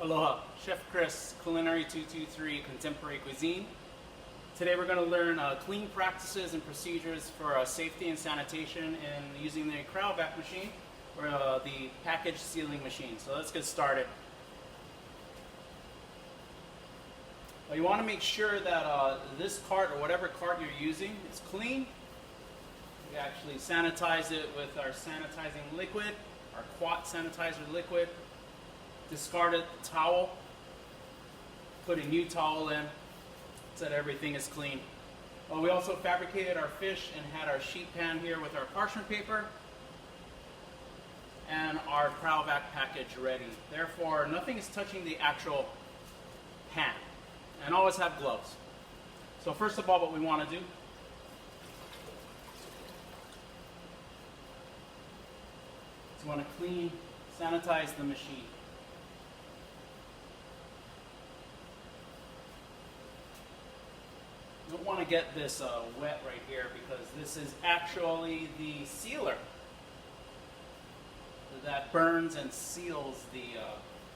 Aloha, Chef Chris, Culinary 223 Contemporary Cuisine. Today we're going to learn clean practices and procedures for safety and sanitation in using the Cryovac machine or the package sealing machine. So let's get started. You want to make sure that this cart or whatever cart you're using is clean. We actually sanitize it with our sanitizing liquid, our quat sanitizer liquid. Discarded towel, put a new towel in so that everything is clean. We also fabricated our fish and had our sheet pan here with our parchment paper and our Cryovac package ready. Therefore, nothing is touching the actual pan. And always have gloves. So first of all, what we want to do is we want to clean, sanitize the machine. You don't want to get this wet right here because this is actually the sealer that burns and seals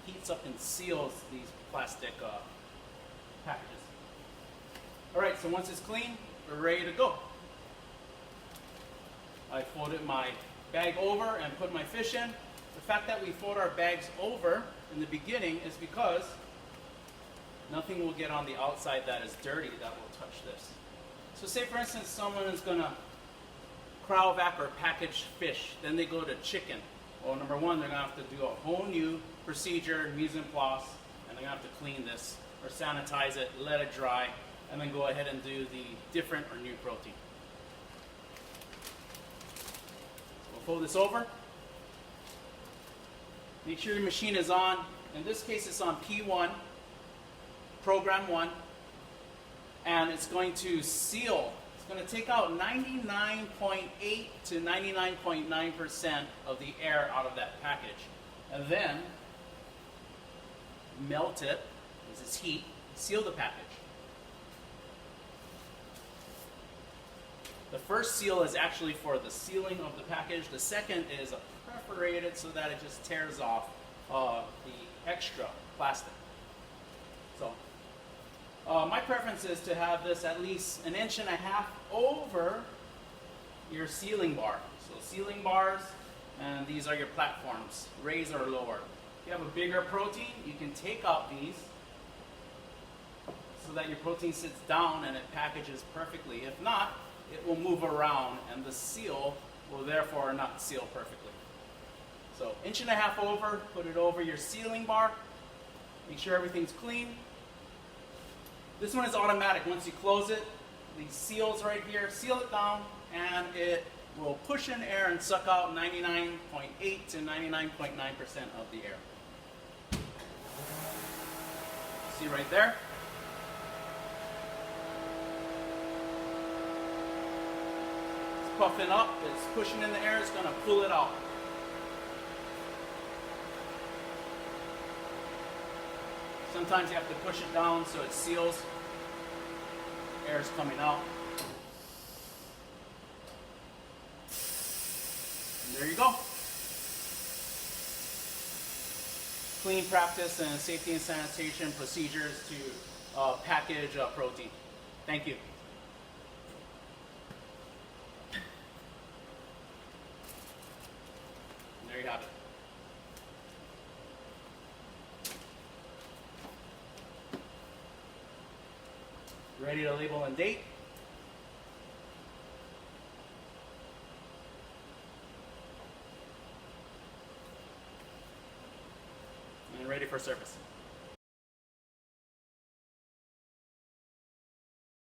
heats up and seals these plastic packages. Alright, so once it's clean, we're ready to go. I folded my bag over and put my fish in. The fact that we fold our bags over in the beginning is because nothing will get on the outside that is dirty that will touch this. So say for instance someone is going to cryovac or package fish, then they go to chicken. Well, number one, they're going to have to do a whole new procedure, mise en place, and they're going to have to clean this or sanitize it, let it dry, and then go ahead and do the different or new protein. We'll fold this over. Make sure your machine is on. In this case, it's on P1, program 1, and it's going to seal. It's going to take out 99.8 to 99.9% of the air out of that package, and then melt it. This is heat, seal the package. The first seal is actually for the sealing of the package. The second is perforated so that it just tears off the extra plastic. So my preference is to have this at least 1.5 inches over your sealing bar. So sealing bars, and these are your platforms, raise or lower. If you have a bigger protein, you can take out these so that your protein sits down and it packages perfectly. If not, it will move around and the seal will therefore not seal perfectly. So 1.5 inches over, put it over your sealing bar. Make sure everything's clean. This one is automatic. Once you close it, these seals right here, seal it down and it will push in air and suck out 99.8 to 99.9% of the air. See right there? Puffing up, it's pushing in the air, it's going to pull it out. Sometimes you have to push it down so it seals. Air is coming out. And there you go. Clean practice and safety and sanitation procedures to package protein. Thank you. There you have it. Ready to label and date. And ready for service.